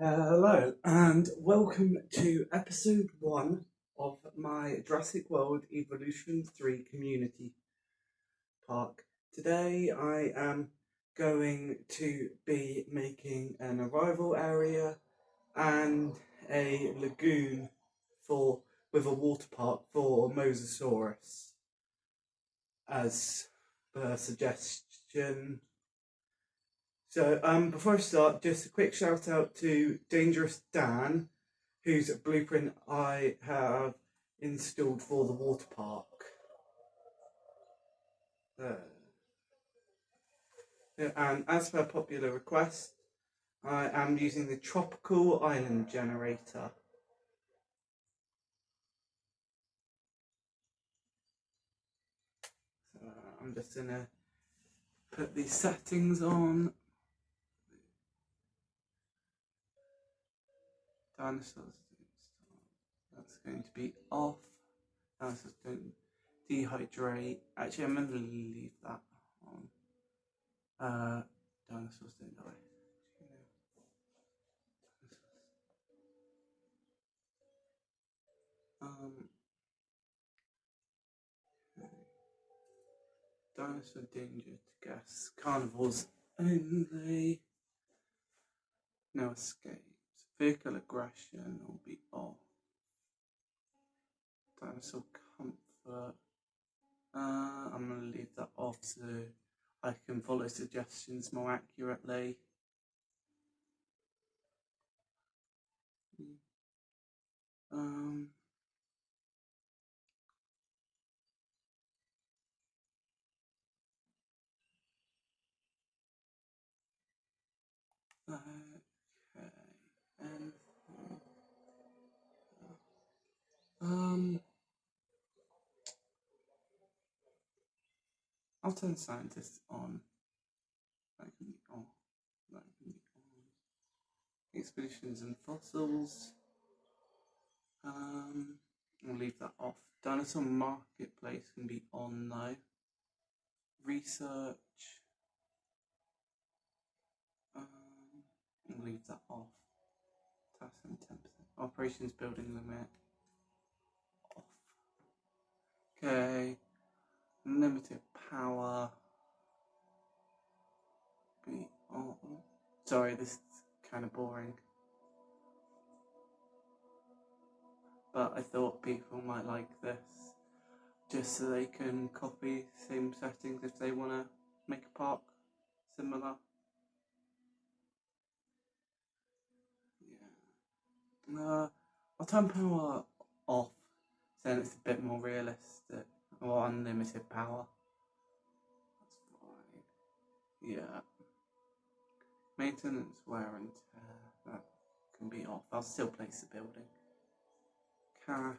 Hello and welcome to episode 1 of my Jurassic World Evolution 3 community park. Today I am going to be making an arrival area and a lagoon with a water park for Mosasaurus as per suggestion. So before I start, just a quick shout out to Dangerous Dan, whose blueprint I have installed for the water park. And as per popular request, I am using the Tropical Island generator. So I'm just going to put these settings on. Dinosaurs, that's going to be off. Dinosaurs don't dehydrate. Actually, I'm going to leave that on. Dinosaurs don't die. Dinosaur danger to guess. Carnivores only. No escapes. Vehicle aggression will be off. Dinosaur comfort. I'm going to leave that off so I can follow suggestions more accurately. Okay. I'll turn scientists on. That can be on. That can be on. Expeditions and fossils. I'll leave that off. Dinosaur marketplace can be on though. Research. I'll leave that off. Task and 10%. Operations building limit. Off. Okay. Limited power. Be on. Sorry, this is kind of boring. But I thought people might like this. Just so they can copy same settings if they want to make a park similar. Yeah. I'll turn power off so it's a bit more realistic. Or unlimited power. That's fine. Yeah. Maintenance, wear and tear. That can be off. I'll still place the building. Cash.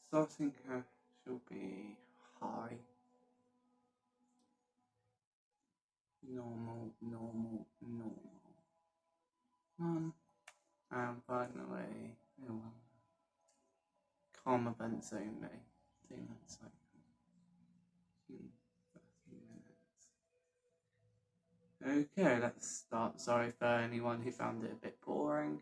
Starting cash will be high. Normal. None. And finally, calm events only. I think that's like 30 minutes. Okay, let's start. Sorry for anyone who found it a bit boring.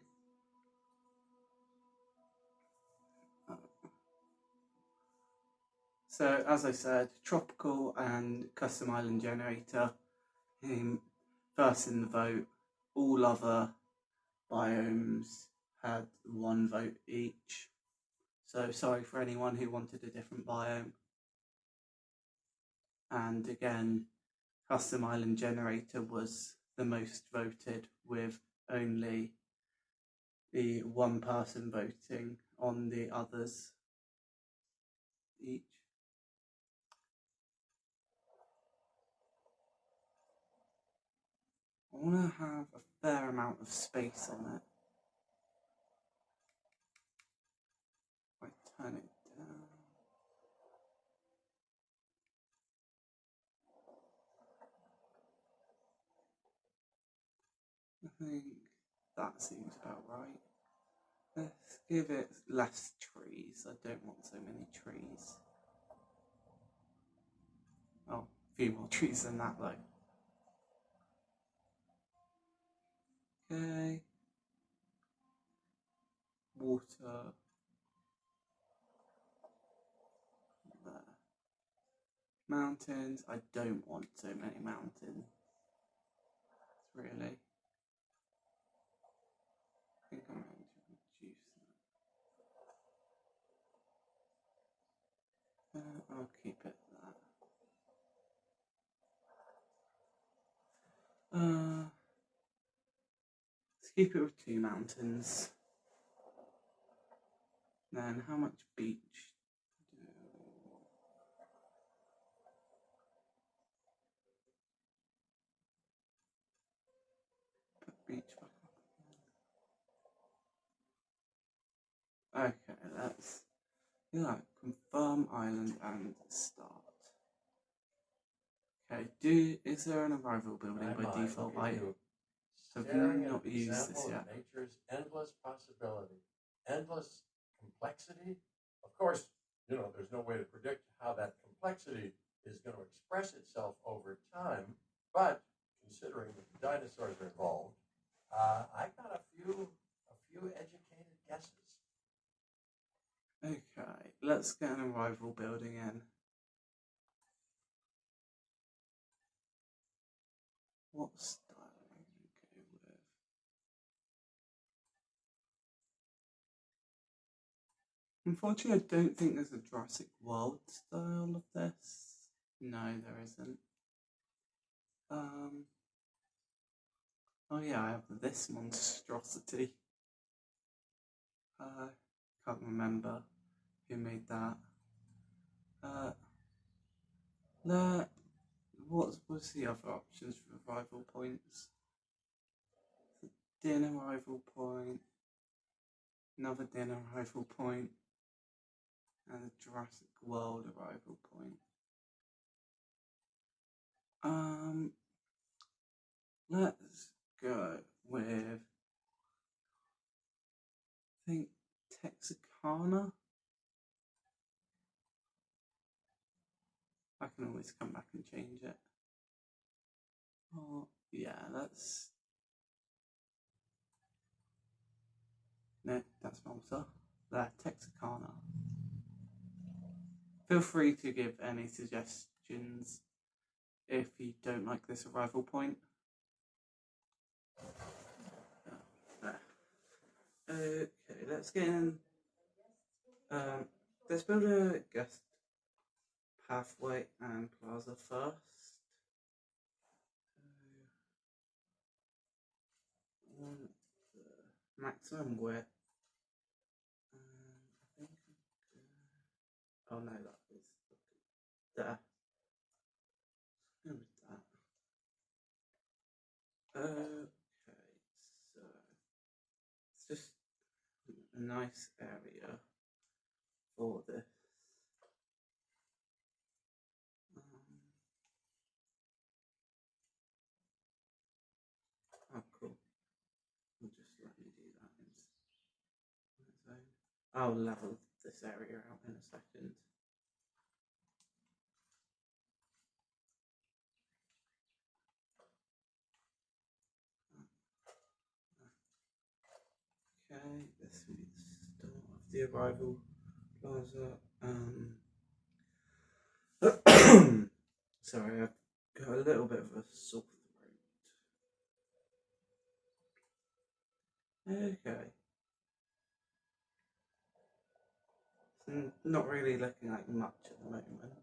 So, as I said, tropical and custom island generator first in the vote. All other biomes had 1 vote each. So sorry for anyone who wanted a different biome. And again, custom island generator was the most voted, with only the 1 person voting on the others each. I want to have a fair amount of space on it. If I turn it down. I think that seems about right. Let's give it less trees. I don't want so many trees. Oh, a few more trees than that though. Okay. mountains. I don't want so many mountains. Really. I think I'm going to reduce that. I'll keep it that. Let's keep it with 2 mountains. Then how much beach? Put beach back up. Okay, let's confirm island and start. Okay, is there an arrival building by default? I have not used this yet. Nature's endless possibility, endless complexity. Of course, there's no way to predict how that complexity is going to express itself over time. But considering that the dinosaurs are involved, I got a few educated guesses. Okay, let's get an arrival building in. What style am I going to go with? Unfortunately, I don't think there's a Jurassic World style of this. No, there isn't. Oh yeah, I have this monstrosity. Can't remember who made that. What's the other options for arrival points? Din arrival point, another Din arrival point, and a Jurassic World arrival point. Let's go with, I think, Texarkana. I can always come back and change it. Oh, yeah, that's... No, that's Malta. There, Texarkana. Feel free to give any suggestions if you don't like this arrival point. Okay, let's get in. Let's build a guest pathway and plaza first. Want the maximum width. I think. Oh no, that is there. Go with that. Okay, so it's just a nice area for this. Oh, cool. I'll just let me do that on its own. I'll level this area out in a second. Okay, this will be the start of the arrival plaza. Sorry, I've got a little bit of a sore throat. Okay. It's not really looking like much at the moment.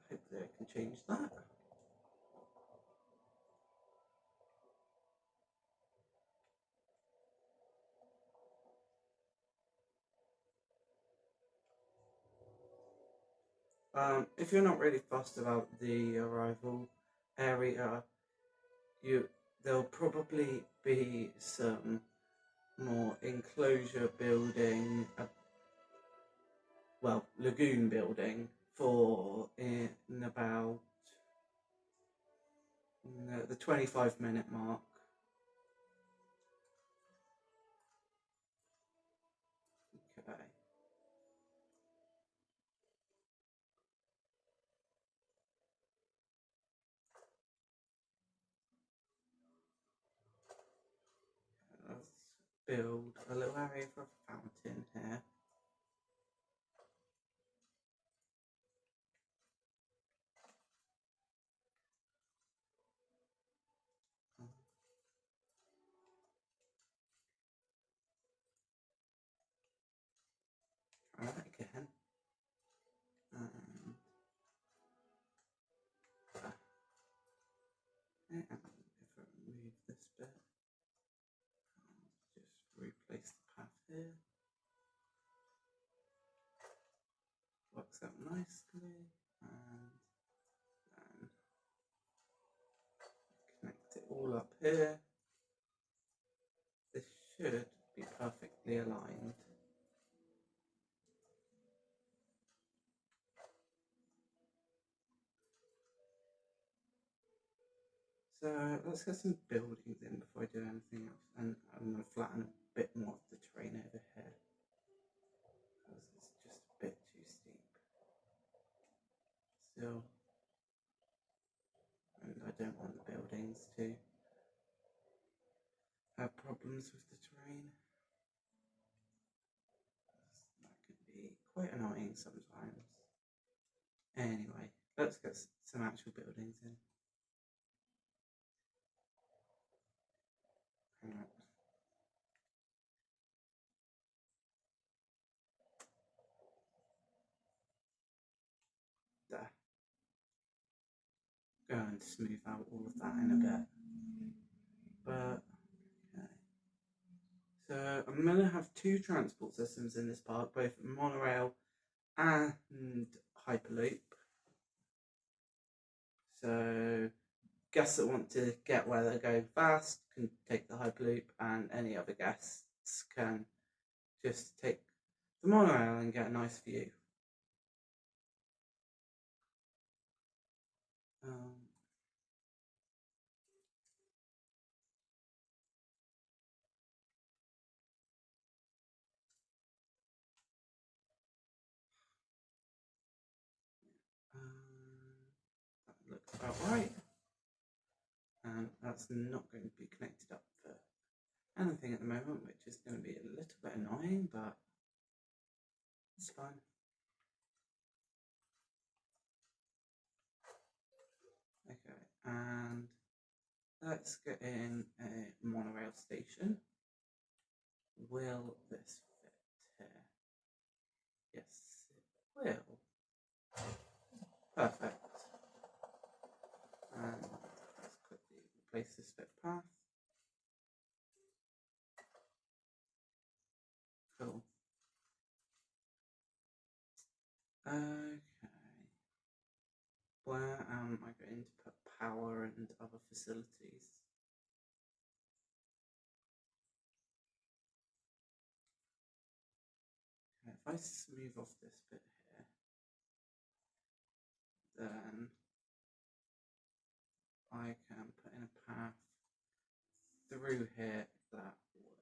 Hopefully I can change that. If you're not really fussed about the arrival area, there'll probably be some more enclosure building, lagoon building for in about the 25-minute mark. Okay. Let's build a little area for a fountain here. that again. And if I remove this bit, I'll just replace the path here. Works out nicely, and then connect it all up here. This should be perfectly aligned. So let's get some buildings in before I do anything else, and I'm going to flatten a bit more of the terrain over here because it's just a bit too steep still, and I don't want the buildings to have problems with the terrain. That can be quite annoying sometimes. Anyway, let's get some actual buildings in. Right. There. Going to smooth out all of that in a bit. But, okay. So I'm going to have two transport systems in this park, both monorail and Hyperloop. So guests that want to get where they're going fast can take the Hyperloop, and any other guests can just take the monorail and get a nice view. That looks about right. And that's not going to be connected up for anything at the moment, which is going to be a little bit annoying, but it's fine. Okay, and let's get in a monorail station. Will this fit here? Yes, it will. Perfect. And let's quickly replace this bit of path. Cool. Okay. Where am I going to put power and other facilities? Okay, if I smooth off this bit here, then I can put in a path through here that will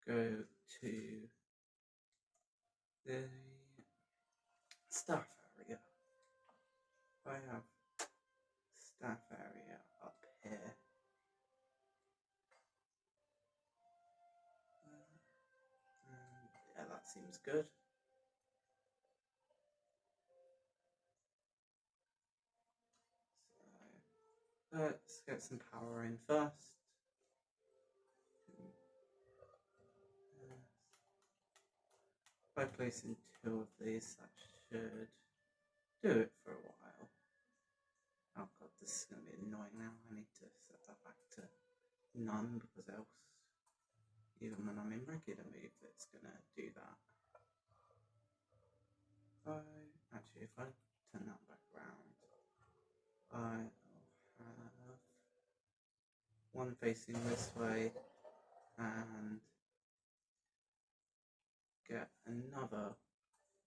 go to the staff area. I have staff area up here. Yeah, that seems good. So let's get some power in first. By placing two of these, that should do it for a while. Oh god, this is going to be annoying now. I need to set that back to none, because else, even when I'm in regular move, it's going to do that. Actually, if I turn that back around, I'll have one facing this way and get another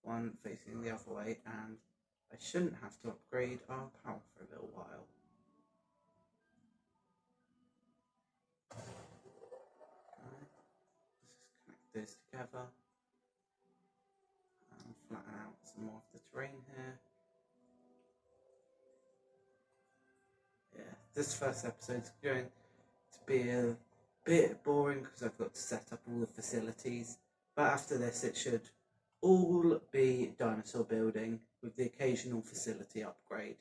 one facing the other way, and I shouldn't have to upgrade our power for a little while. Okay. Let's just connect those together and flatten out some more of the terrain here. Yeah, this first episode's going to be a bit boring because I've got to set up all the facilities, but after this it should all be dinosaur building with the occasional facility upgrade.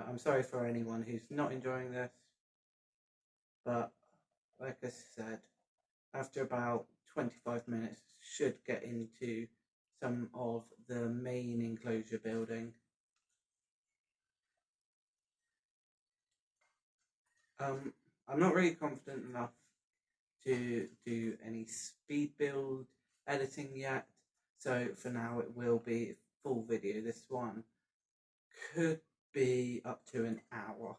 I'm sorry for anyone who's not enjoying this, but like I said, after about 25 minutes, should get into some of the main enclosure building. I'm not really confident enough to do any speed build editing yet, so for now it will be full video. This one could be up to an hour.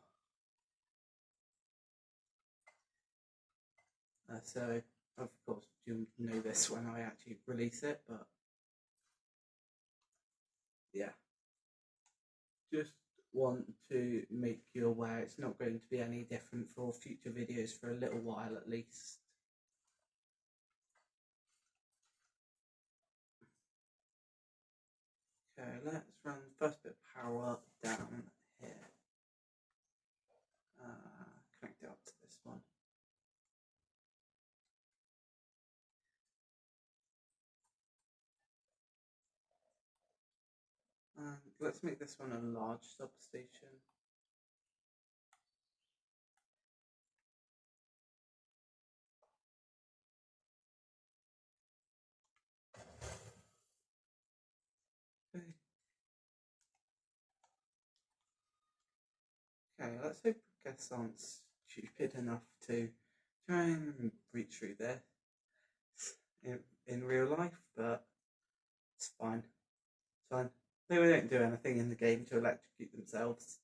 So of course you'll know this when I actually release it, but yeah, just want to make you aware it's not going to be any different for future videos for a little while at least. Okay, let's run the first bit of power down here. Connect it up to this one. Let's make this one a large substation. Okay, let's hope guests aren't stupid enough to try and reach through this in real life, but it's fine. It's fine. They don't do anything in the game to electrocute themselves.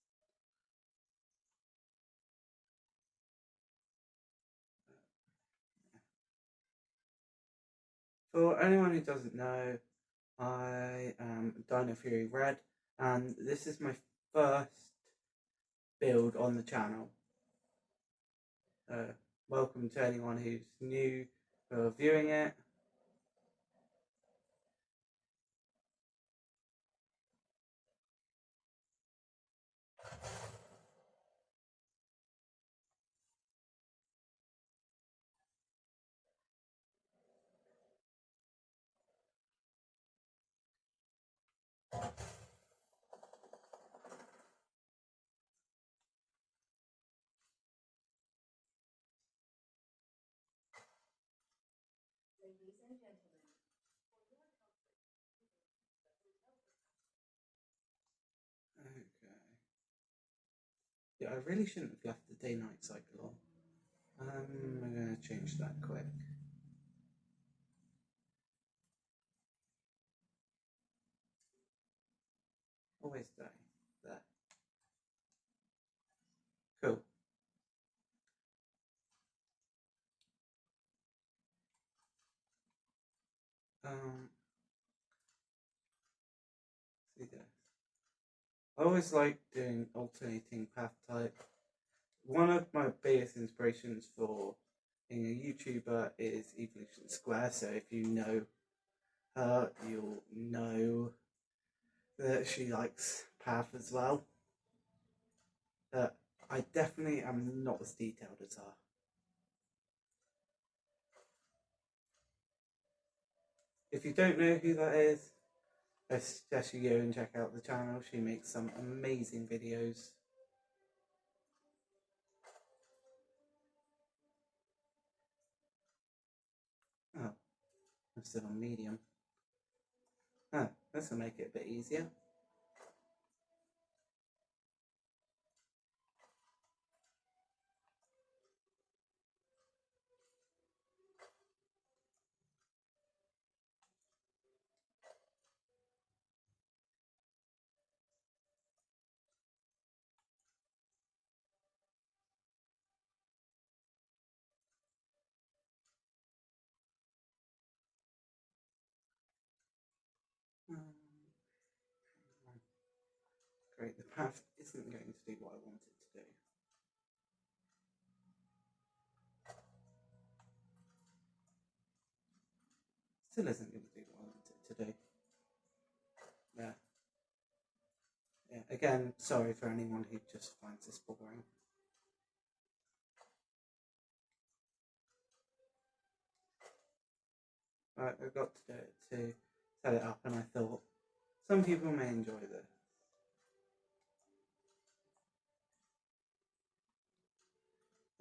For anyone who doesn't know, I am Dino Fury Red, and this is my first build on the channel. Welcome to anyone who's new or viewing it. Ladies and gentlemen, Okay. Yeah, I really shouldn't have left the day-night cycle on. I'm going to change that quick. Always day. There. Cool. See this. I always like doing alternating path type. One of my biggest inspirations for being a YouTuber is Evolution Square, so if you know her, you'll know that she likes path as well. But I definitely am not as detailed as her. If you don't know who that is, I suggest you go and check out the channel. She makes some amazing videos. Oh, I'm still on medium. Oh, this will make it a bit easier. Great, the path isn't going to do what I want it to do. Still isn't going to do what I want it to do. Yeah, again, sorry for anyone who just finds this boring. Right, I got to do it to set it up, and I thought some people may enjoy this.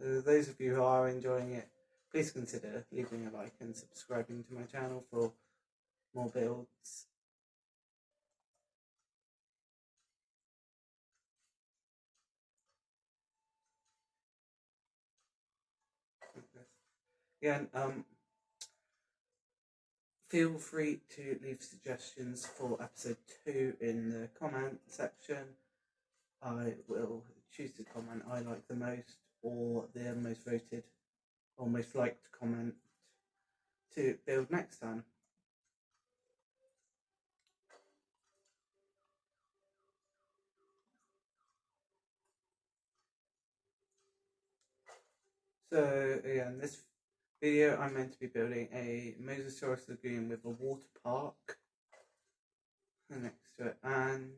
those of you who are enjoying it, please consider leaving a like and subscribing to my channel for more builds. Again, feel free to leave suggestions for episode 2 in the comment section. I will choose the comment I like the most, or the most voted or most liked comment to build next time. So again, this video I'm meant to be building a Mosasaur lagoon with a water park next to it, and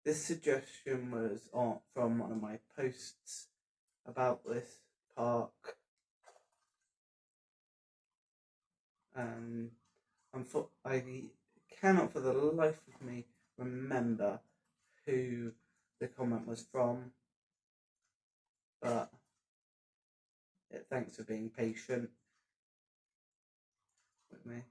this suggestion was from one of my posts about this park, and I cannot for the life of me remember who the comment was from, but thanks for being patient with me.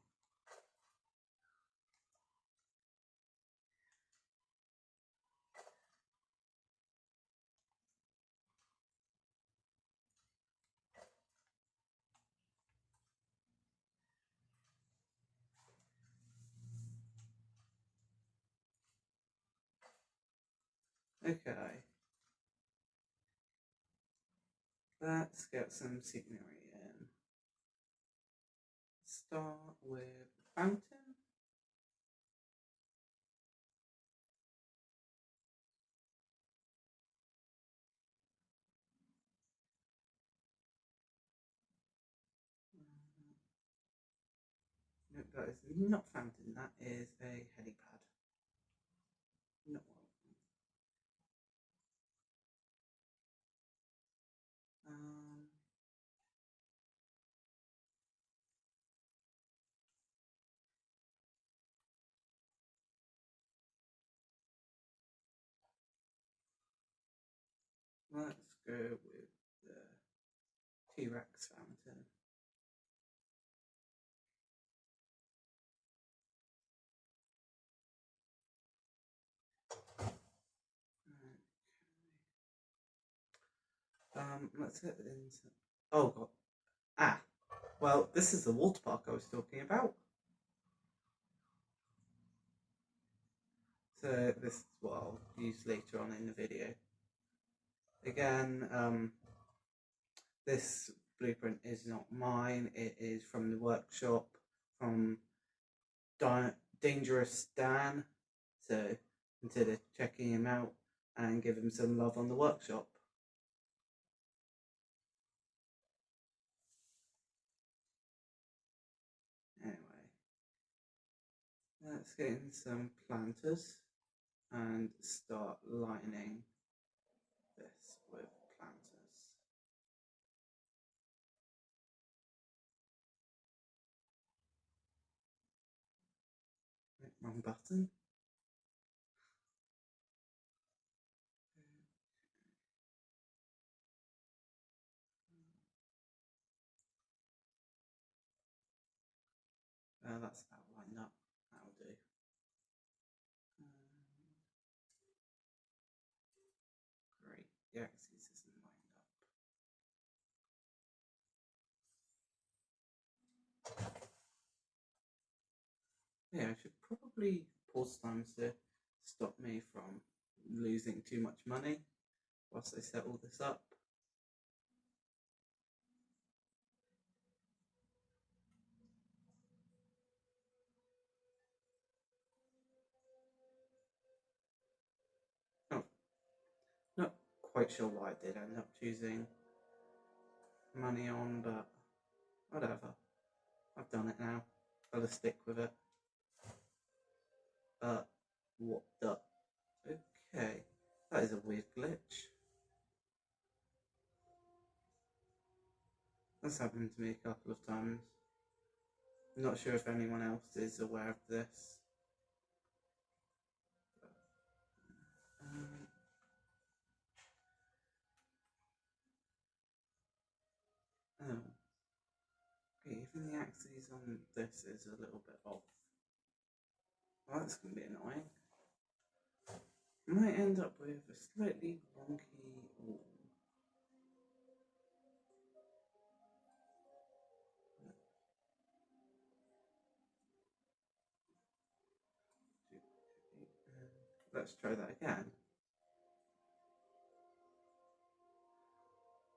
Okay, let's get some scenery in. Start with fountain. No, that is not fountain, that is a helipad. No. Let's go with the T-Rex fountain. Let's get into. Oh god. Well, this is the water park I was talking about. So this is what I'll use later on in the video. Again, this blueprint is not mine. It is from the workshop from Dangerous Dan. So consider checking him out and give him some love on the workshop. Anyway, let's get in some planters and start lining this with planters. Wrong button. That's about lined up. That'll do. Great. The axis isn't lined up. Yeah, I should probably pause times to stop me from losing too much money whilst I set all this up. Oh, not quite sure why I did end up choosing money on, but whatever. I've done it now. Gotta stick with it. What the? Okay, that is a weird glitch. That's happened to me a couple of times. I'm not sure if anyone else is aware of this. think the axes on this is a little bit off. Well, that's going to be annoying. I might end up with a slightly wonky wall. Let's try that again.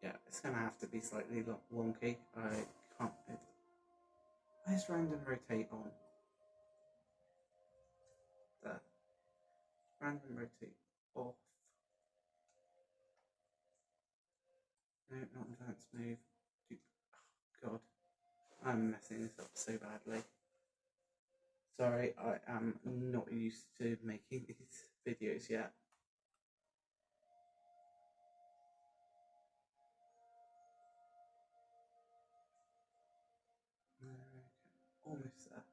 Yeah, it's going to have to be slightly wonky. I can't. Where's random rotate on? There. Random rotate off. No, not advanced move. Oh, God. I'm messing this up so badly. Sorry, I am not used to making these videos yet. Okay, almost there.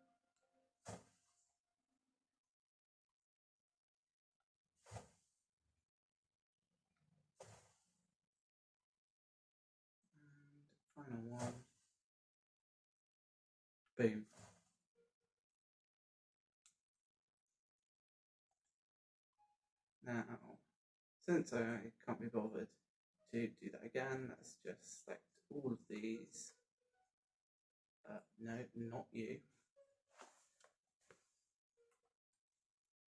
And final one. Boom. Now, since I can't be bothered to do that again, let's just select all of these. No, not you.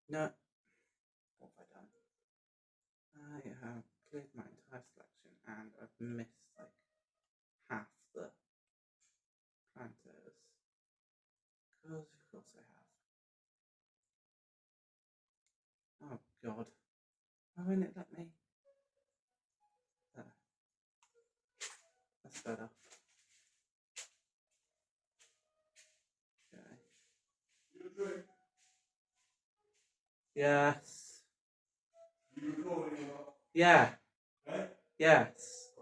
No. What have I done? I have cleared my entire selection and I've missed like half the planters. Because of course I have. Oh God. Why won't it let me? There. That's better. Okay. Yes. You recording or not? Yeah. Eh? Yes.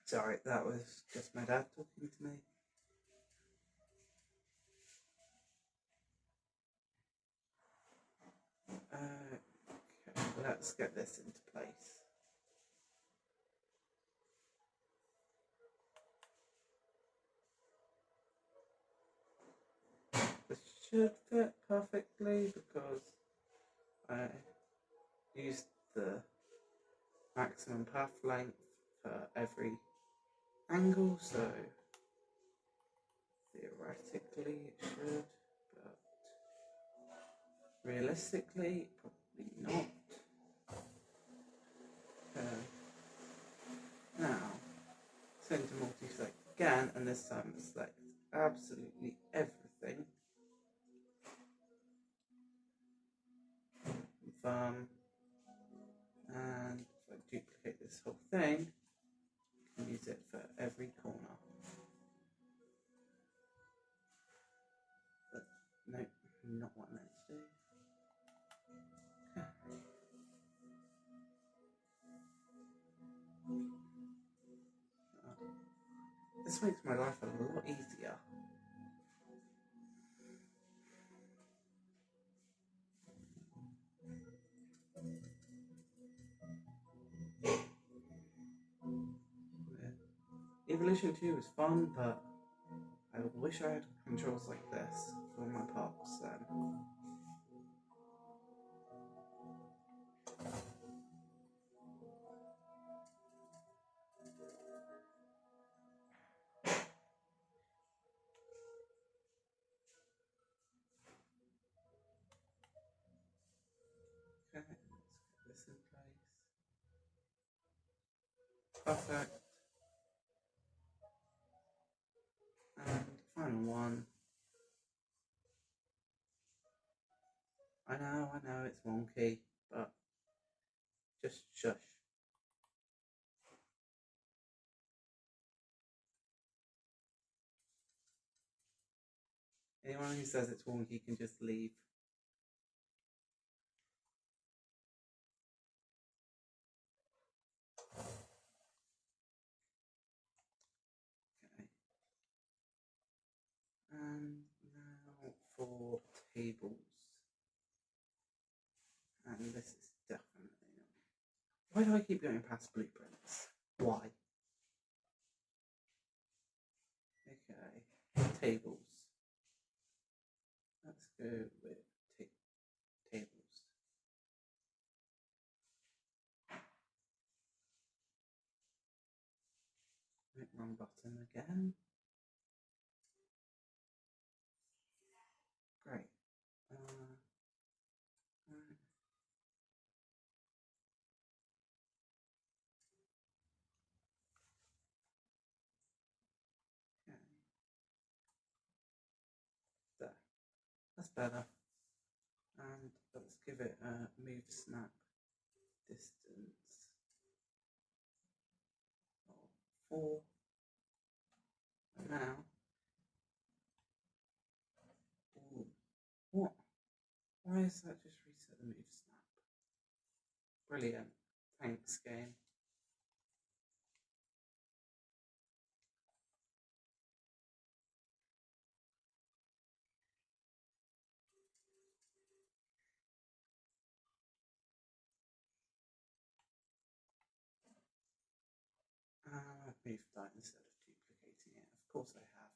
Sorry, that was just my dad talking to me. Okay, let's get this into place. This should fit perfectly because I used the maximum path length for every angle, so theoretically it should, but realistically probably not. Now, send to multi-select again, and this time select absolutely everything. Confirm, and if I duplicate this whole thing, I can use it for every corner. But no, not what I meant to do. This makes my life a lot easier. Evolution 2 was fun, but I wish I had controls like this for my parks then. Okay, let's get this in place. Perfect. And final one. I know, it's wonky, but just shush. Anyone who says it's wonky can just leave. Okay. And now for tables. And this is definitely not. Why do I keep going past blueprints? Why? tables. Let's go with tables. Wrong button again. Great. Right. Okay. There. That's better. And let's give it a move snap distance of 4. And now, ooh, what? Why is that just reset the move snap? Brilliant. Thanks, game. I've moved that instead of duplicating it. Of course I have.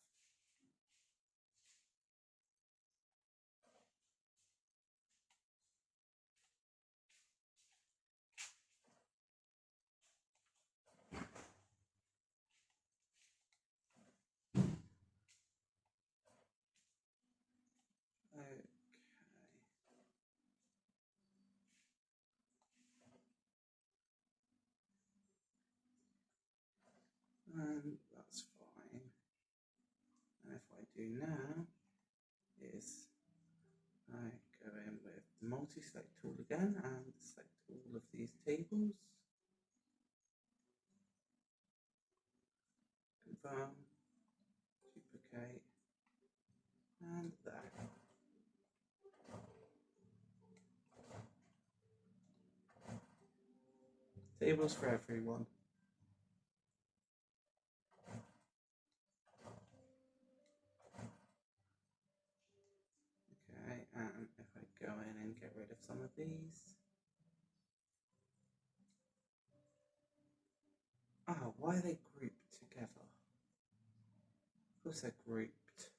Okay. And that's fine. And if I do now is I go in with the multi-select tool again and select all of these tables. Confirm, duplicate, and there. Tables for everyone. Okay, and if I go in and get rid of some of these. Why are they grouped together? Of course they're grouped.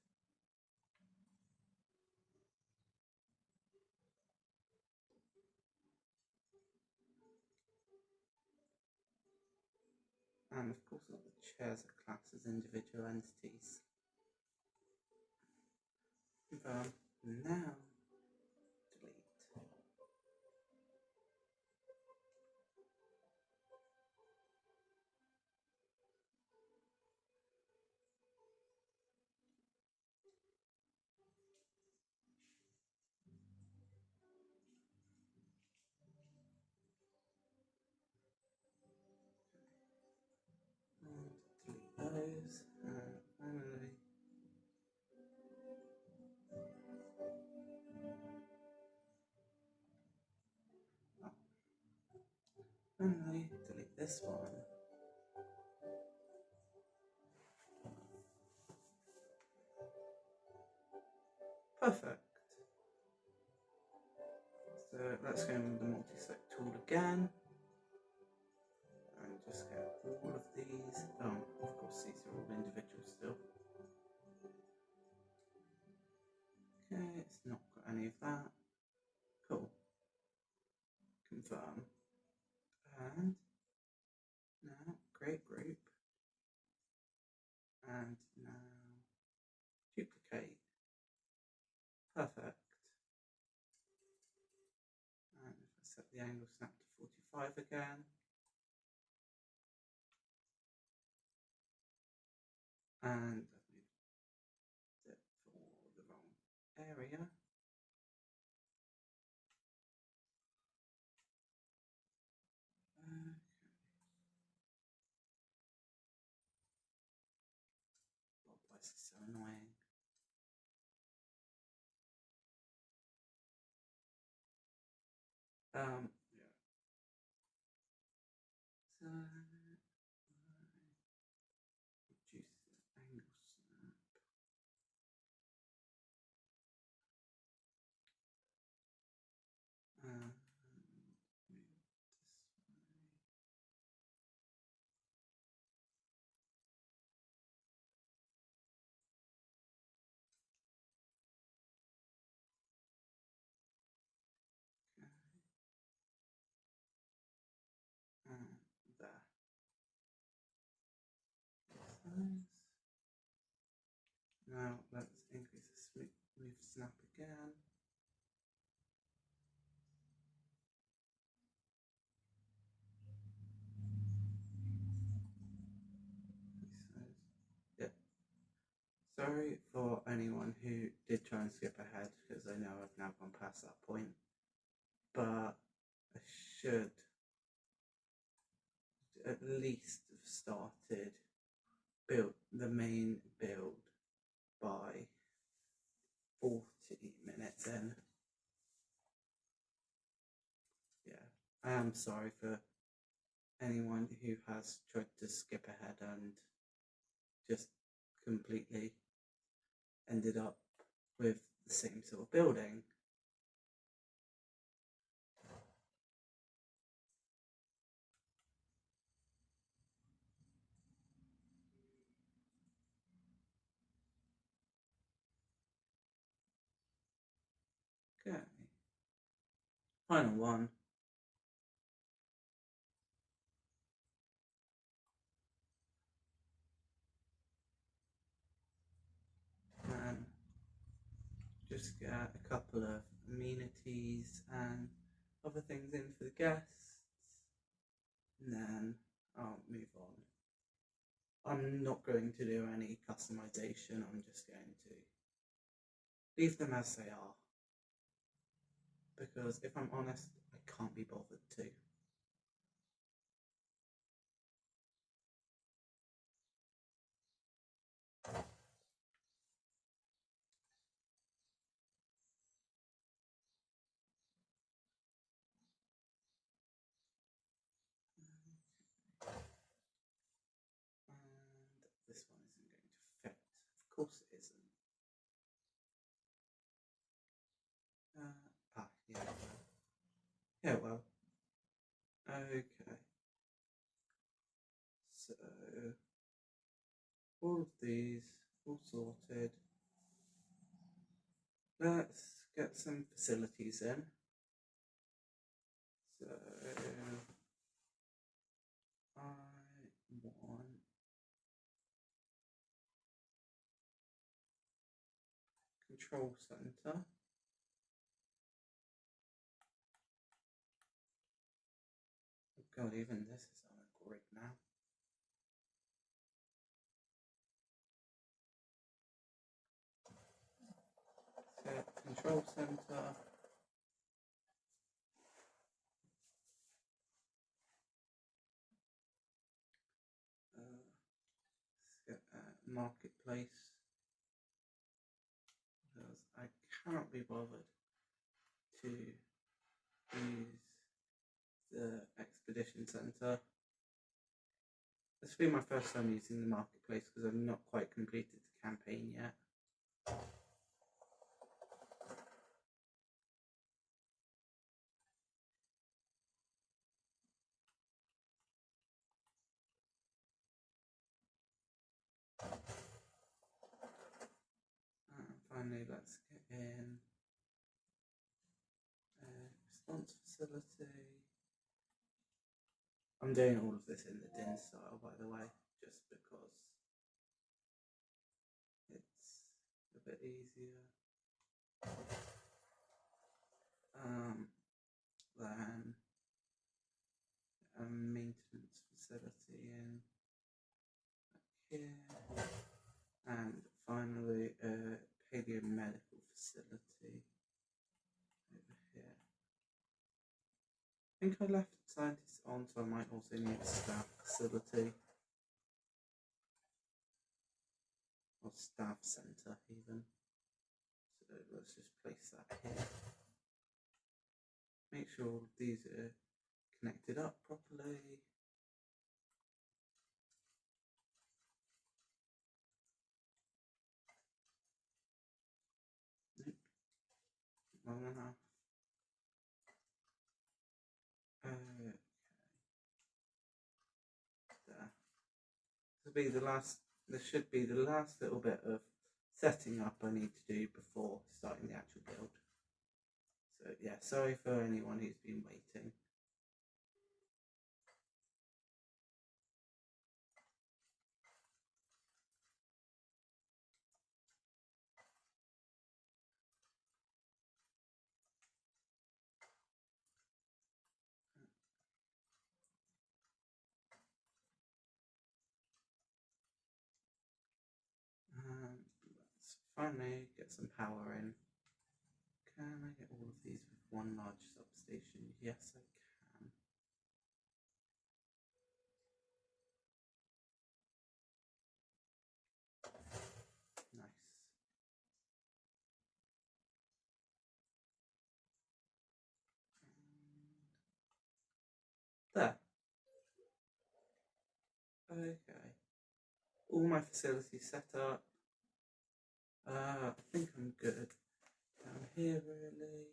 And of course all the chairs are classed as individual entities. Confirm. Now delete. And delete those. And finally finally delete this one. Perfect. So let's go with the multi-select tool again and just get all of these. Of course these are all individual still. Okay, it's not got any of that. Cool. Confirm. And now create group. And now duplicate. Perfect. And if I set the angle snap to 45 again. And I've moved it for the wrong area. Okay. Oh, this is so annoying. Yeah. So reduce the angle snap. And move this way. Now let's increase the move snap again. Yeah. Sorry for anyone who did try and skip ahead, because I know I've now gone past that point. But I should at least have started the main build by 40 minutes in. Yeah, I am sorry for anyone who has tried to skip ahead and just completely ended up with the same sort of building. Okay, final one. And just get a couple of amenities and other things in for the guests, and then I'll move on. I'm not going to do any customization, I'm just going to leave them as they are, because if I'm honest, I can't be bothered to. And this one isn't going to fit. Of course it isn't. Yeah. Yeah, well. Okay. So, all of these all sorted. Let's get some facilities in. So, I want control center. Oh god, even this is on a grid now. Set control center. Let's get marketplace, because I cannot be bothered to use the expedition center. This will be my first time using the marketplace because I've not quite completed the campaign yet. Finally, let's get in a response facility. I'm doing all of this in the DIN style, by the way, just because it's a bit easier. Then a maintenance facility in here, and finally a paleomedical facility over here. I think I left scientists on, so I might also need a staff facility. Or staff center even. So let's just place that here. Make sure all of these are connected up properly. Nope. Long enough. Okay. There. This should be the last little bit of setting up I need to do before starting the actual build. So yeah, sorry for anyone who's been waiting. Finally, get some power in. Can I get all of these with one large substation? Yes, I can. Nice. There. Okay. All my facilities set up. I think I'm good. Down here, really.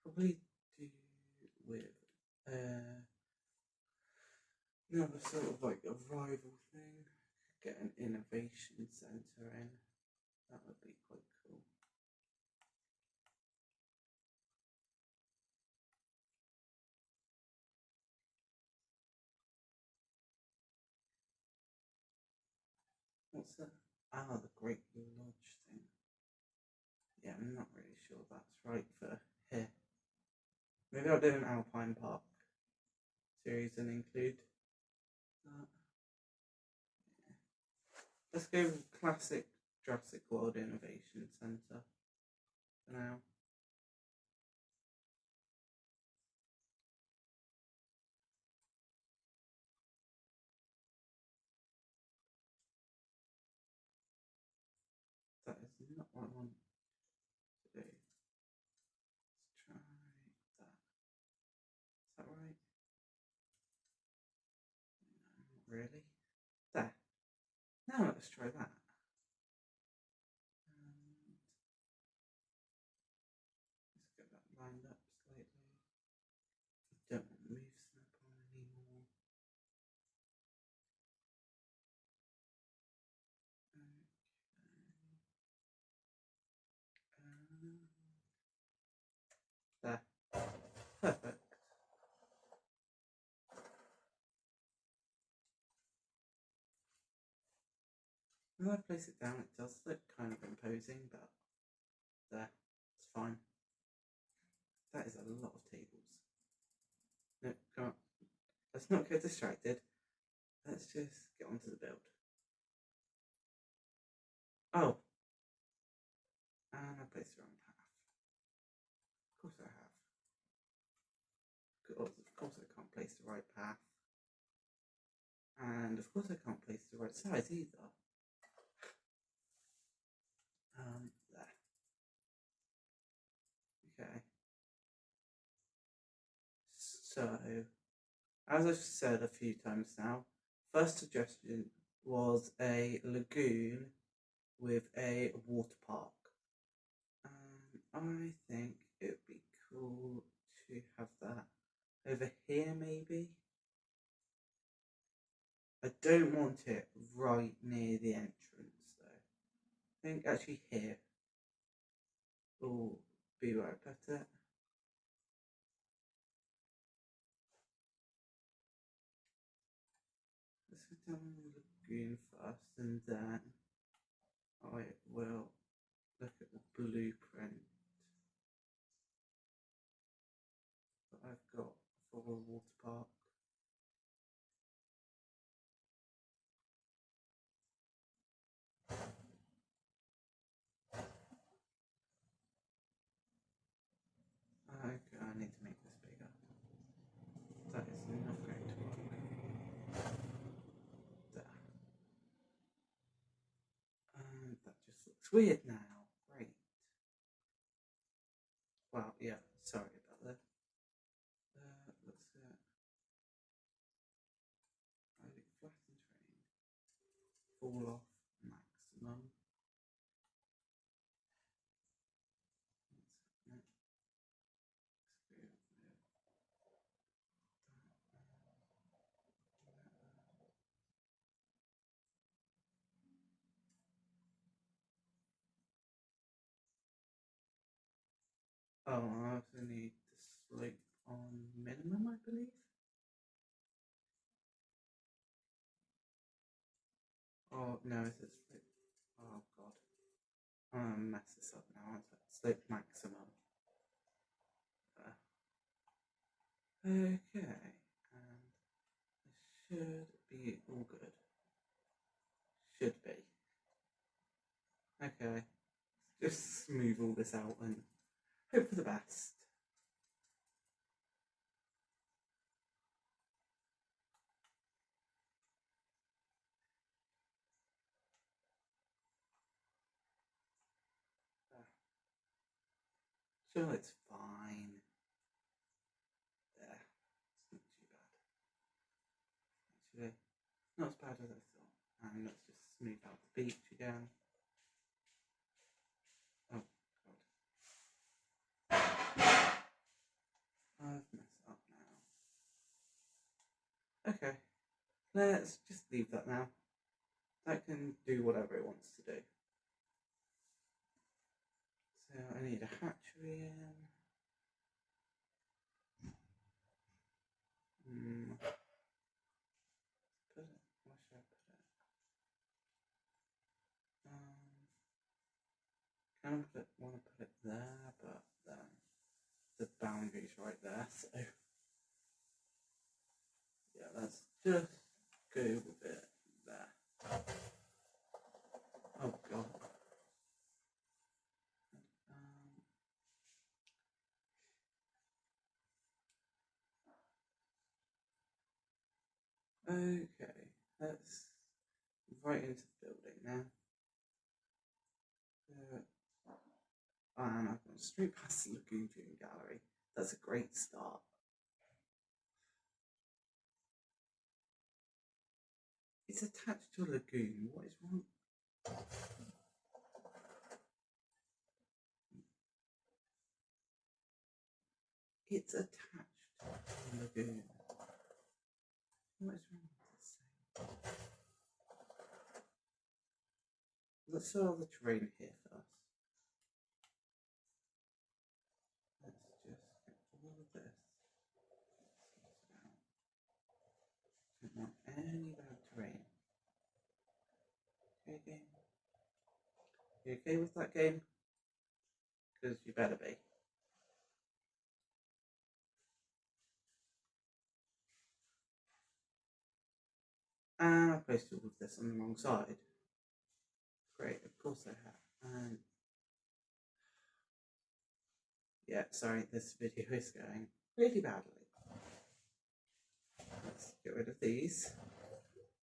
Probably do with another sort of like a rival thing. Get an innovation centre in. That would be quite cool. What's that? Ah, the Great Lodge thing. Yeah, I'm not really sure that's right for here. Maybe I'll do an Alpine Park series and include that. Yeah. Let's go with classic Jurassic World Innovation Centre for now. That is not what I want to do. Let's try that. Is that right? No, not really. There. Now let's try that. And let's get that lined up slightly. I don't want move snap on anymore. Okay. There. Perfect. When I place it down, it does look kind of imposing, but there, it's fine. That is a lot of tables. No, come on. Let's not get distracted. Let's just get onto the build. Oh. And I placed the wrong path. Of course I have. Of course I can't place the right path. And of course I can't place the right size either. There. Okay. So, as I've said a few times now, first suggestion was a lagoon with a water park. I think it would be cool to have that over here, maybe. I don't want it right near the entrance, though. I think actually here will be where I put it. Let's go down the lagoon first, and then I will look at the blueprint that I've got for a water park. Okay, I need to make this bigger. That is not going to work. There. And that just looks weird now. Great. Well, yeah, sorry about that. Let's flatten terrain. Fall off maximum. Oh, I also need the slope on minimum, I believe. Oh, no, is it slope? Oh, God. I'm gonna mess this up now. Slope maximum. Okay, and this should be all good. Should be. Okay, just smooth all this out and hope for the best. Sure, it's fine. There, it's not too bad. Actually, not as bad as I thought. And let's just smooth out the beach again. Oh, God. I've messed up now. Okay, let's just leave that now. That can do whatever it wants to do. So I need a hatchery in. Put it. Where should I put it? Kind of want to put it there, but then the boundary's right there. So yeah, let's just go with it there. Oh God. Okay, let's right into the building now. And I've gone straight past the Lagoon Viewing Gallery. That's a great start. It's attached to a lagoon. What is wrong? It's attached to a lagoon. What is wrong with this thing? Let's solve the terrain here first. Let's just get all of this. Don't want any bad terrain. Okay, game. You okay with that game? Because you better be. And I placed all of this on the wrong side. Great, of course I have. And yeah, sorry, this video is going really badly. Let's get rid of these.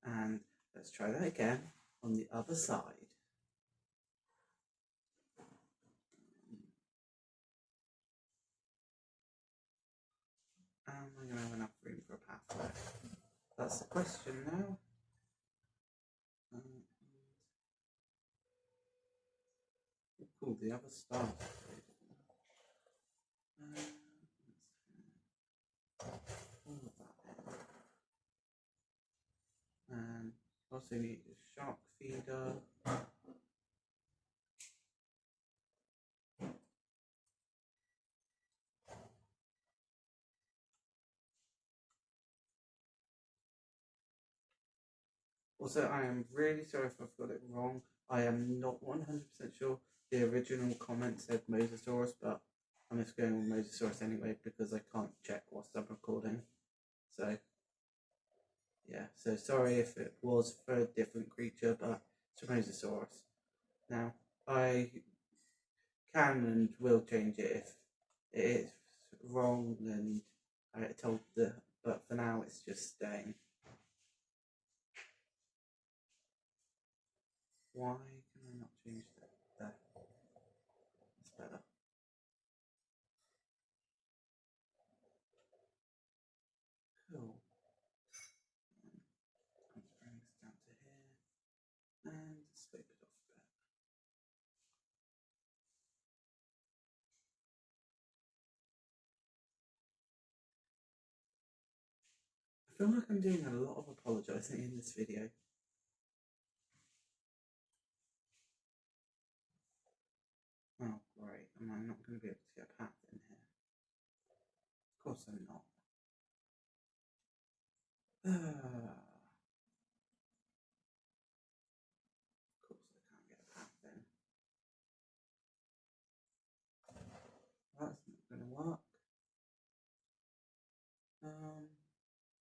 And let's try that again on the other side. Am I going to have enough room for a pathway? That's the question now. Cool, the other stuff. All of that in. And also need a shark feeder. Also, I am really sorry if I've got it wrong. I am not 100% sure. The original comment said Mosasaurus, but I'm just going with Mosasaurus anyway because I can't check whilst I'm recording. So, yeah. So sorry if it was for a different creature, but it's a Mosasaurus. Now, I can and will change it if it is wrong and I told but for now it's just staying. Why can I not change that? There. It's better. Cool. Let's bring this down to here and sweep it off a bit. I feel like I'm doing a lot of apologising in this video. Oh, great. Am I not going to be able to get a path in here? Of course I'm not. Of course I can't get a path in. That's not going to work.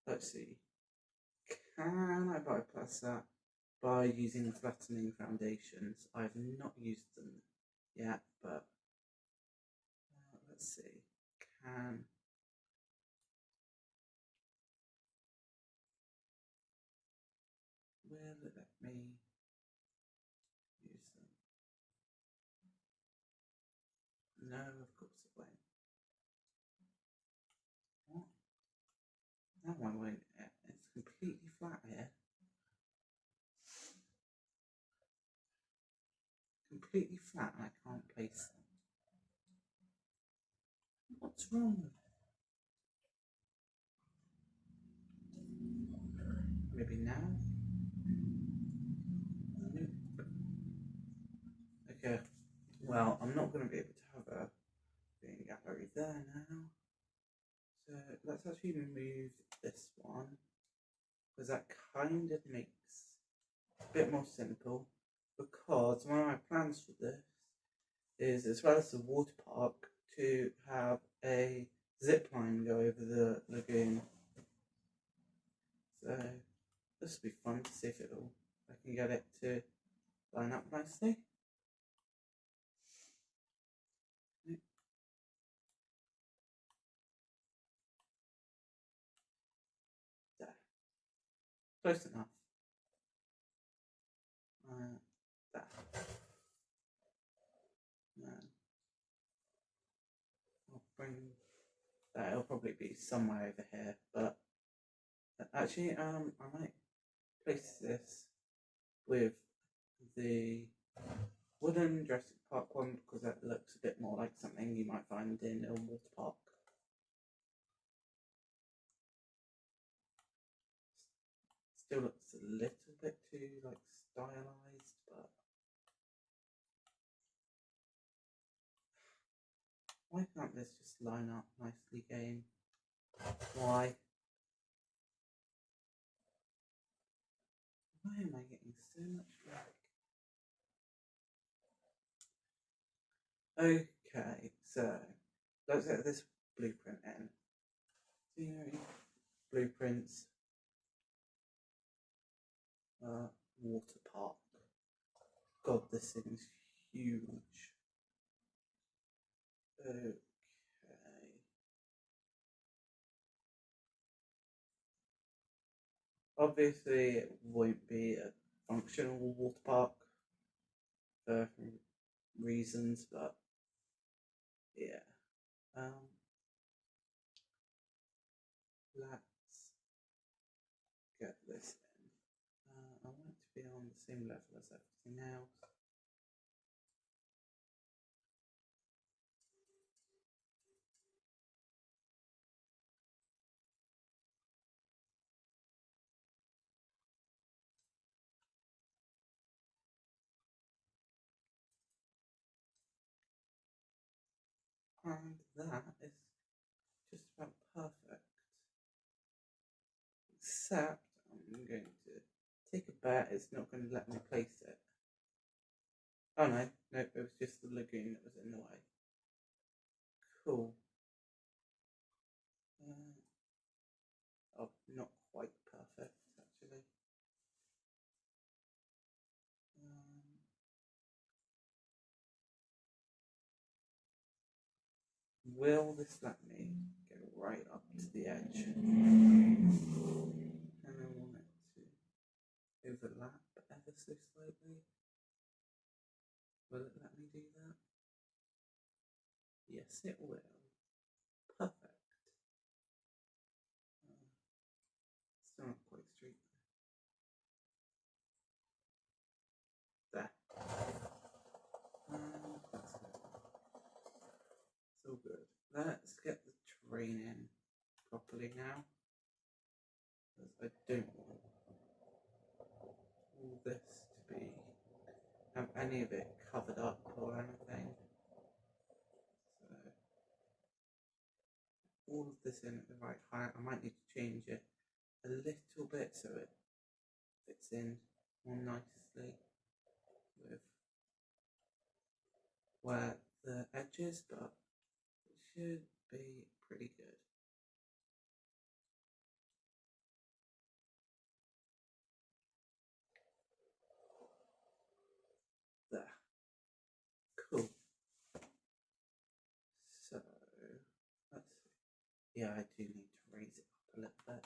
Let's see. Can I bypass that? by using flattening foundations. I've not used them yet, but let's see. Will it let me use them? No, of course it won't. What? That one won't. It's completely flat here. Completely flat, and I can't place them. What's wrong with it? Maybe now? Okay, well, I'm not going to be able to have a viewing gallery there now. So let's actually remove this one, because that kind of makes it a bit more simple. Because one of my plans for this is, as well as the water park, to have a zip line go over the lagoon. So this will be fun to see if I can get it to line up nicely. There. Close enough. There. I'll bring that. It'll probably be somewhere over here, but actually, I might place this with the wooden Jurassic Park one, because that looks a bit more like something you might find in a water park. Still looks a little bit too like stylized, but why can't this just line up nicely, game? Why? Why am I getting so much lag? Okay, so let's get this blueprint in. Scenery, blueprints, water park. God, this thing's huge. Okay. Obviously, it won't be a functional water park for reasons, but yeah. Let's get this in. I want it to be on the same level as everything else. And that is just about perfect. Except I'm going to take a bet it's not going to let me place it. Oh no, it was just the lagoon that was in the way. Cool. Oh, not quite perfect actually. Will this let me go right up to the edge? And I want it to overlap ever so slightly. Will it let me do that? Yes, it will. Perfect. Still not quite straight. There. That's good. So good. Let's get the train in properly now, because I don't want all this to be have any of it covered up or anything. So all of this in at the right height. I might need to change it a little bit so it fits in more nicely with where the edge is, but it should be pretty good. yeah, I do need to raise it up a little bit.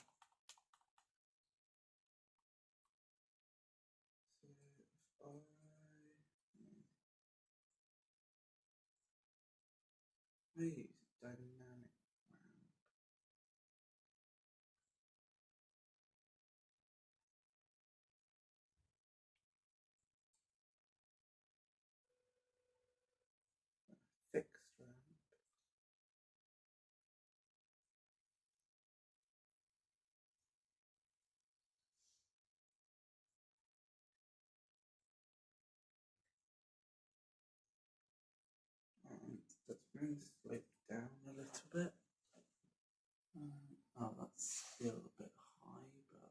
So if I use dynamic ramp, fixed ramp, and let's bring the slope down a little bit. Oh, that's still a bit high, but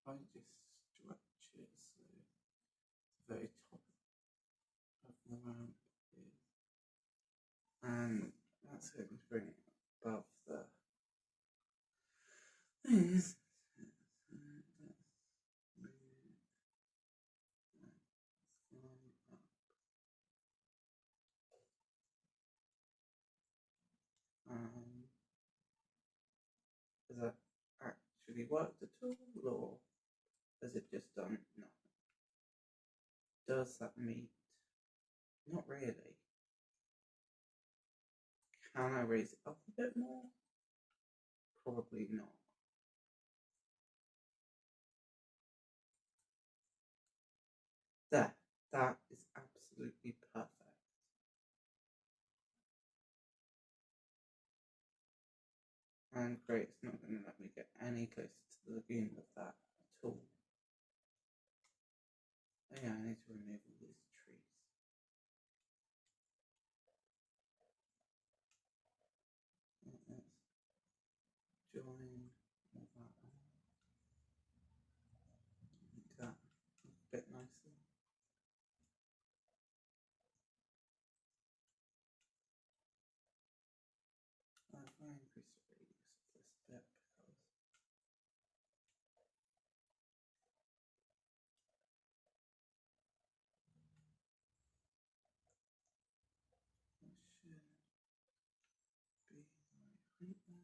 I just stretch it so the very top of the ramp is, and that's going to bring it above the things. Has that actually worked at all, or has it just done nothing? Does that meet? Not really. Can I raise it up a bit more? Probably not. There, that is absolutely perfect. And great, it's not going to let me get any closer to the lagoon with that at all. Oh yeah, I need to remove all these trees. Let's join all that on. Make that a bit nicer. If I increase the radius of this bit, because it should be right there.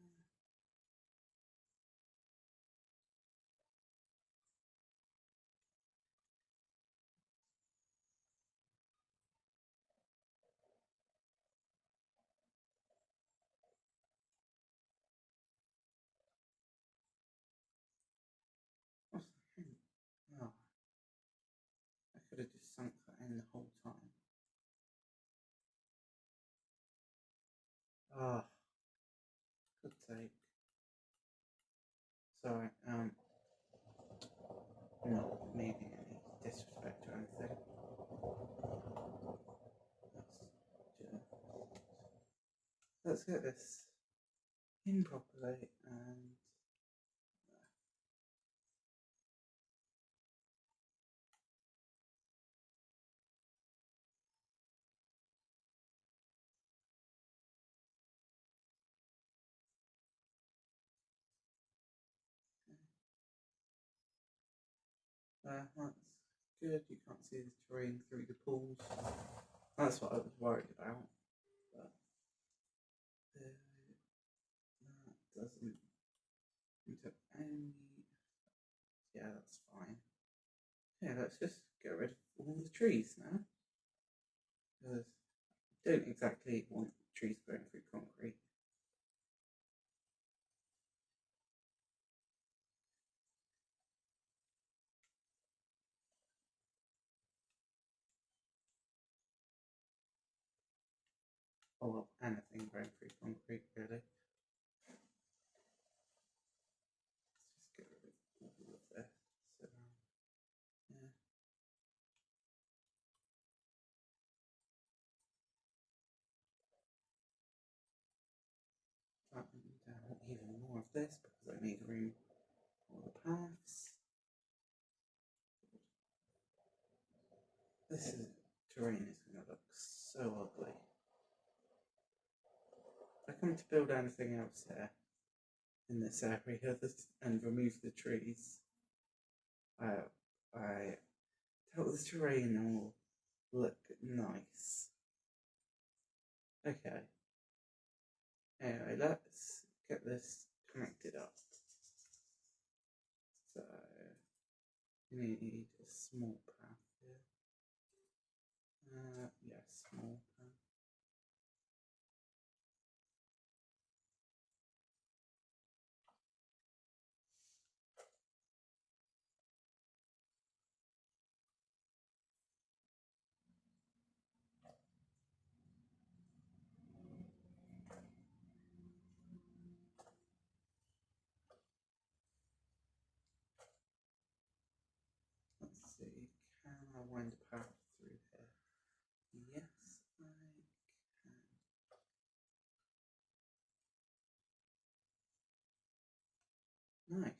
What's the hint? Oh, I could have just sunk that in the whole time. Ah, good sake. Sorry, not meaning any disrespect or anything. Let's get this in properly and that's good. You can't see the terrain through the pools. That's what I was worried about. But that doesn't into any. Yeah, that's fine. Yeah, let's just get rid of all the trees now. Because I don't exactly want trees going through concrete. Or well, anything going through concrete, really. Let's just get rid of all of this. So, yeah. Flatten down even more of this because I need room for the paths. This terrain is going to look so ugly. If I come to build anything else here in this area and remove the trees, I doubt the terrain look nice. Okay. Anyway, let's get this connected up. So you need a small path here. Yeah, small path. Let's see, can I wind a path through here? Yes, I can. Nice.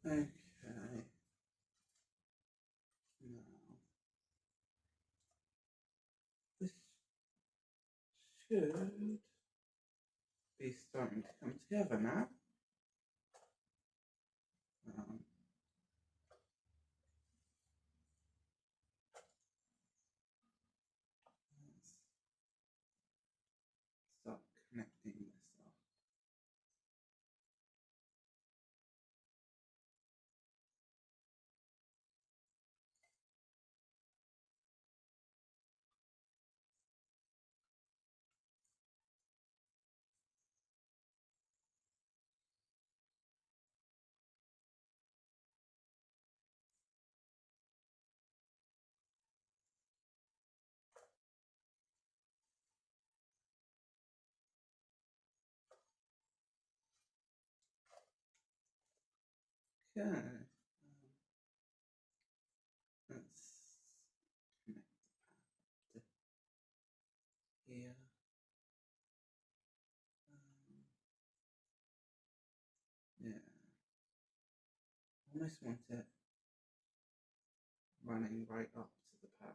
Okay. Now, this should be starting to come together now. Um, let's start connecting this up. Okay. Let's connect the path to here. Yeah. Almost want it running right up to the path.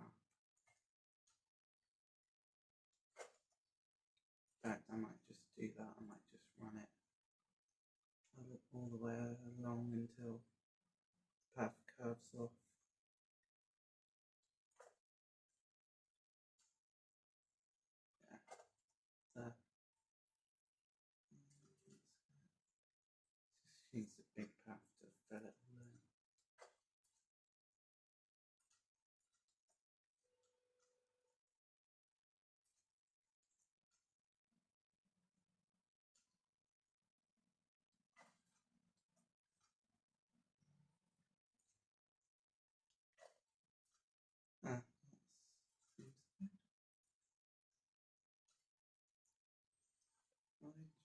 In fact, I might just do that. I might just run it all the way along until the path curves off. Yeah. There. Just needs a big path to fill it all in. Ah, seems good. I just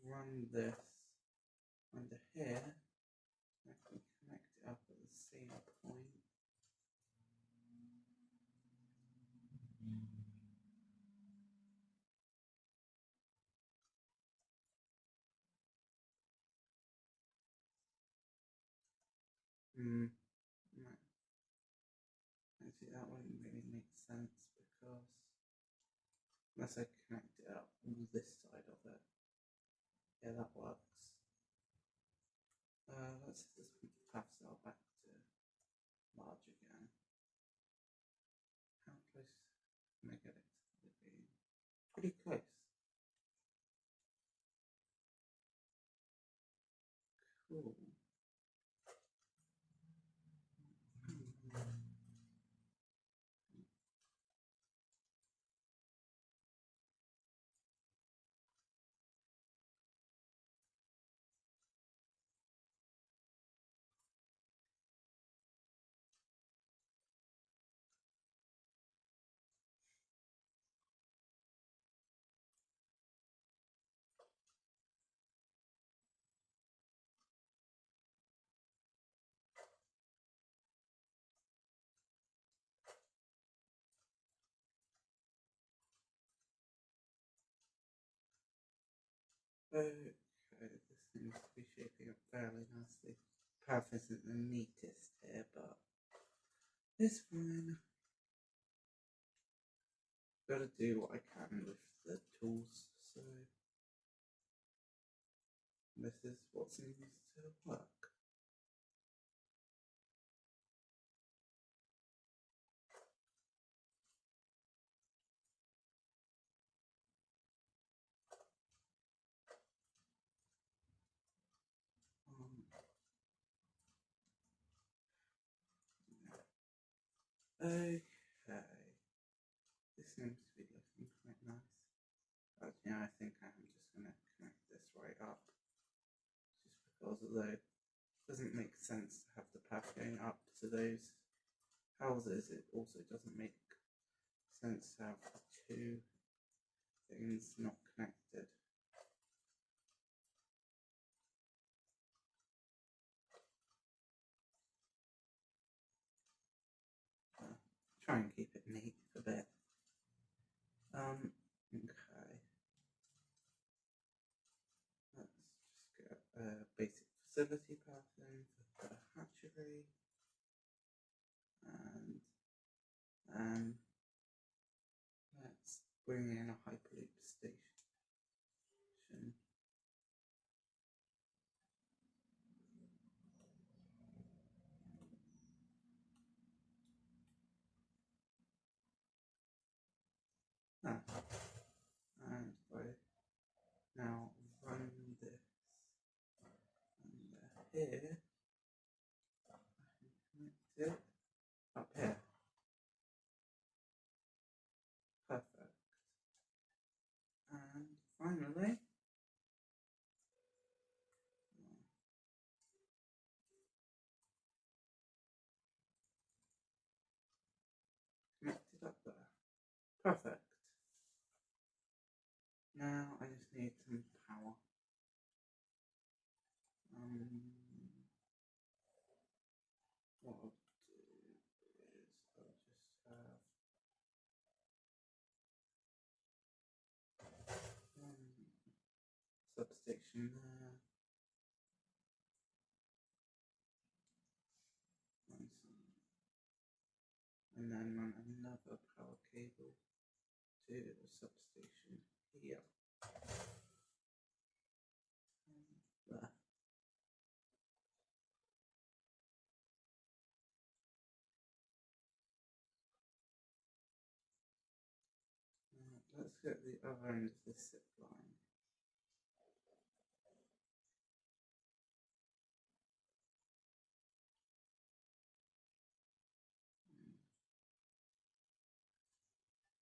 run this under here. I can connect it up at the same point. No. Actually, that wouldn't really make sense because unless I connect it up on this side of it. Yeah, that works. Let's just path cell back to large again. How close can I get it to be? Pretty close. Cool. Okay, this seems to be shaping up fairly nicely. Path isn't the neatest here, but it's fine. Gotta do what I can with the tools, so this is what seems to work. Okay, this seems to be looking quite nice. But yeah, I think I'm just gonna connect this right up, just because although it doesn't make sense to have the path going up to those houses, it also doesn't make sense to have the two things not connected. Try and keep it neat a bit. Okay. Let's just get a basic facility path in for the hatchery. And let's bring in a Hyperloop station. And if I now run this under here, I can connect it up here. Perfect. And finally, connect it up there. Perfect. Now I just need some power. What I'll do is I'll just have substation there. And then run another power cable to the substation here. There. Let's get the other end of the zip line.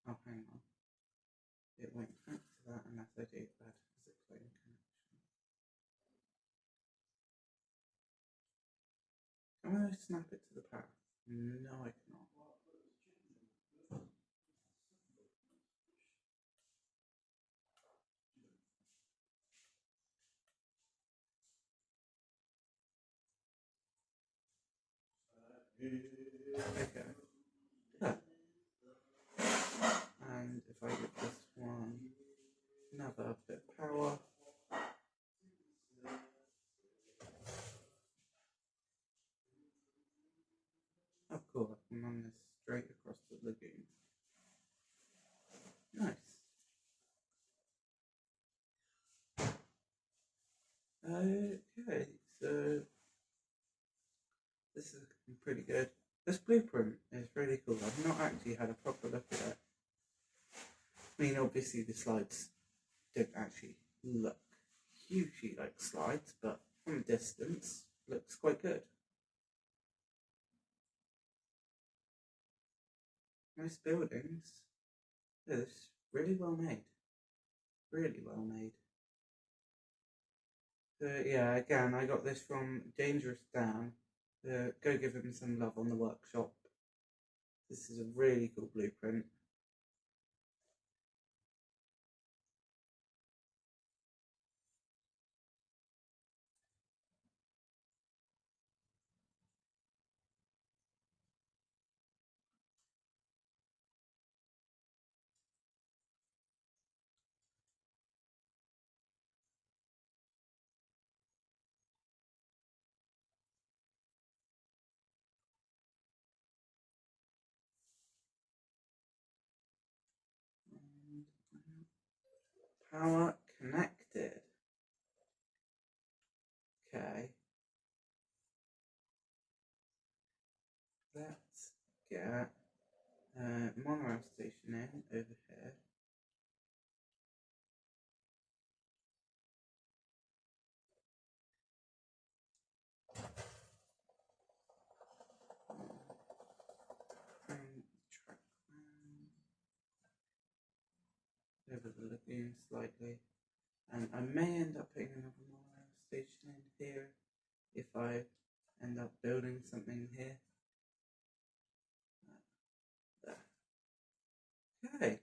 Oh, hang on. It won't connect to that unless I do that zip line connection. Can I snap it to the path? No, I cannot. Okay. Yeah. And if I get this one, another bit of power. Oh, cool. I can run this straight across the lagoon. Nice. Okay, so this is pretty good. This blueprint is really cool. I've not actually had a proper look at it. I mean, obviously the slides don't actually look hugely like slides, but from a distance, looks quite good. Nice buildings. Yeah, this is really well made. Really well made. So yeah, again, I got this from Dangerous Dan. Go give him some love on the workshop. This is a really cool blueprint. Power connected. Okay. Let's get monorail station in over here. And track over the lagoon slightly. And I may end up putting another monorail station in here if I end up building something here. There. Okay.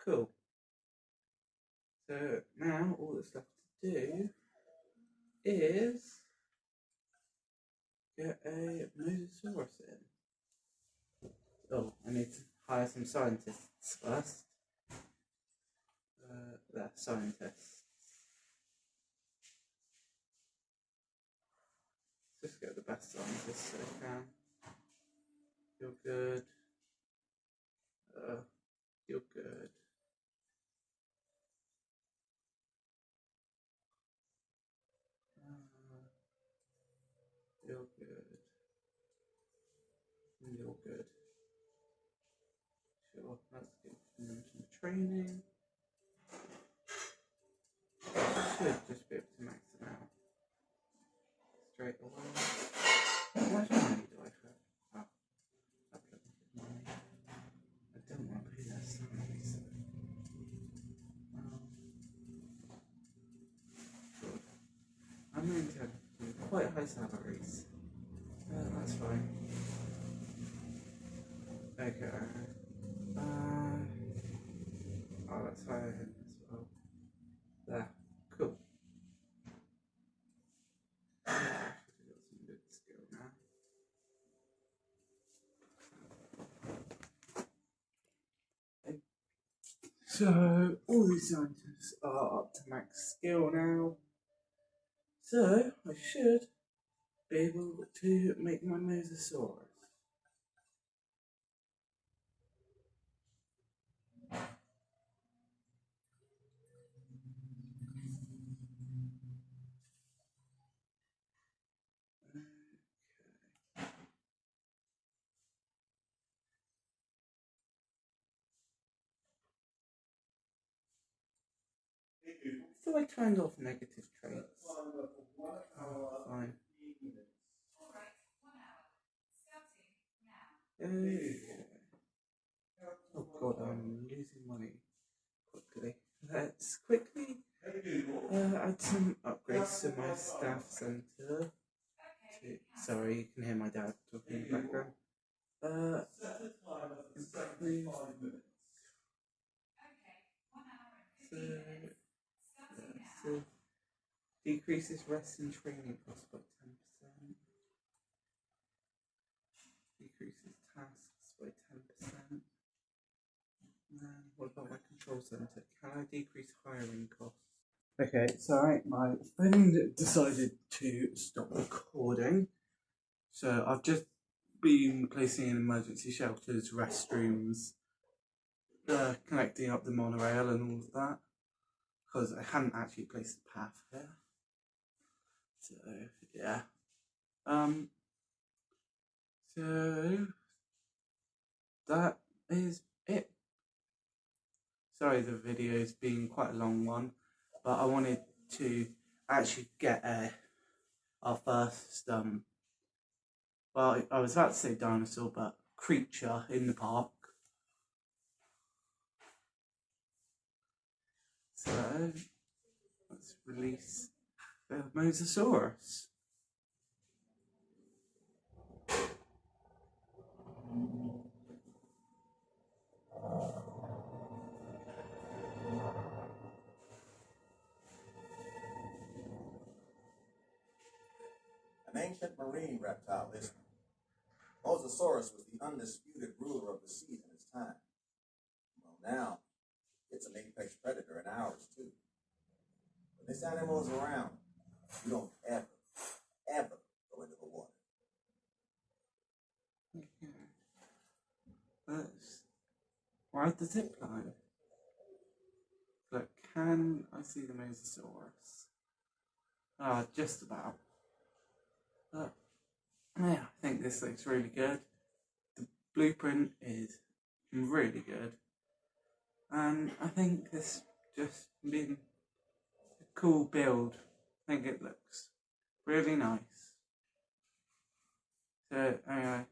Cool. So now all that's left to do is get a Mosasaurus in. Oh, I need to hire some scientists first. They're scientists. Just get the best scientists that I can. You're good. You're good. You're good. You're good. Sure, let's give them some training. Should just be able to max them out straight away. How much money do I have? Oh, I've got money. I don't want to pay that salary, so. Good. I'm going to have quite high salaries. That's fine. Okay. Oh, that's higher as well. There. Cool. I've actually got some good skill now. So, all these scientists are up to max skill now. So, I should be able to make my Mosasaurus. So I turned off negative traits. Oh, fine. Okay. Oh god, I'm losing money quickly. Let's quickly add some upgrades to my staff centre. Sorry, you can hear my dad talking in the background. So decreases rest and training costs by 10%. Decreases tasks by 10%. And then what about my control centre? Can I decrease hiring costs? Okay, sorry, my friend decided to stop recording. So I've just been placing in emergency shelters, restrooms, connecting up the monorail and all of that. Because I hadn't actually placed the path there. So, yeah. So that is it. Sorry, the video's been quite a long one, but I wanted to actually get our first well, I was about to say dinosaur, but creature in the park. So let's release the Mosasaurus. An ancient marine reptile, this Mosasaurus was the undisputed ruler of the seas in its time. Well, now, it's an apex predator in ours, too. When this animal is around, you don't ever go into the water. Okay. Let's ride the zip line. Can I see the Mosasaurus? Just about. But yeah, I think this looks really good. The blueprint is really good. And I think this just been a cool build. I think it looks really nice. So anyway,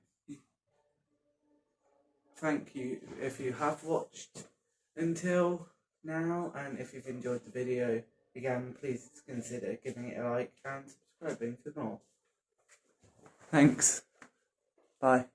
thank you if you have watched until now, and if you've enjoyed the video, again, please consider giving it a like and subscribing for more. Thanks. Bye.